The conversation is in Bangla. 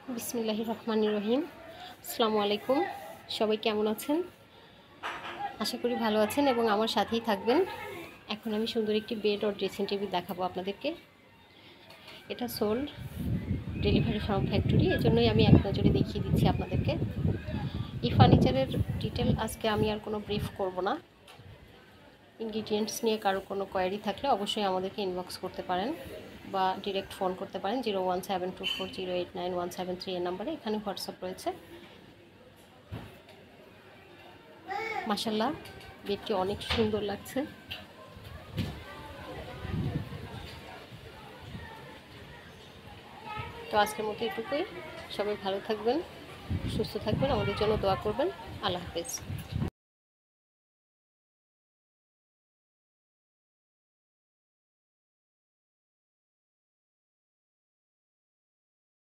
বিসমিল্লাহির রহমানির রহিম। আসসালামু আলাইকুম। সবাই কেমন আছেন? আশা করি ভালো আছেন এবং আমার সাথেই থাকবেন। এখন আমি সুন্দর একটি বেড ও ড্রেসিং টেবিল দেখাবো আপনাদেরকে। এটা সোল্ড ডেলিভারি ফ্রম ফ্যাক্টরি, এজন্যই আমি এক নজরে দেখিয়ে দিচ্ছি আপনাদেরকে। এই ফার্নিচারের ডিটেল আজকে আমি আর কোনো ব্রিফ করব না। ইনগ্রিডিয়েন্টস নিয়ে কারো কোনো কোয়ারি থাকলে অবশ্যই আমাদেরকে ইনবক্স করতে পারেন বা ডিরেক্ট ফোন করতে পারেন 0172408917 এই নাম্বারে। এখানে হোয়াটসঅ্যাপ রয়েছে। মাশাআল্লাহ, বেডটি অনেক সুন্দর লাগছে। তো আজকের মতো এটুকুই। সবাই ভালো থাকবেন, সুস্থ থাকবেন, আমাদের জন্য দোয়া করবেন। আল্লাহ হাফেজ।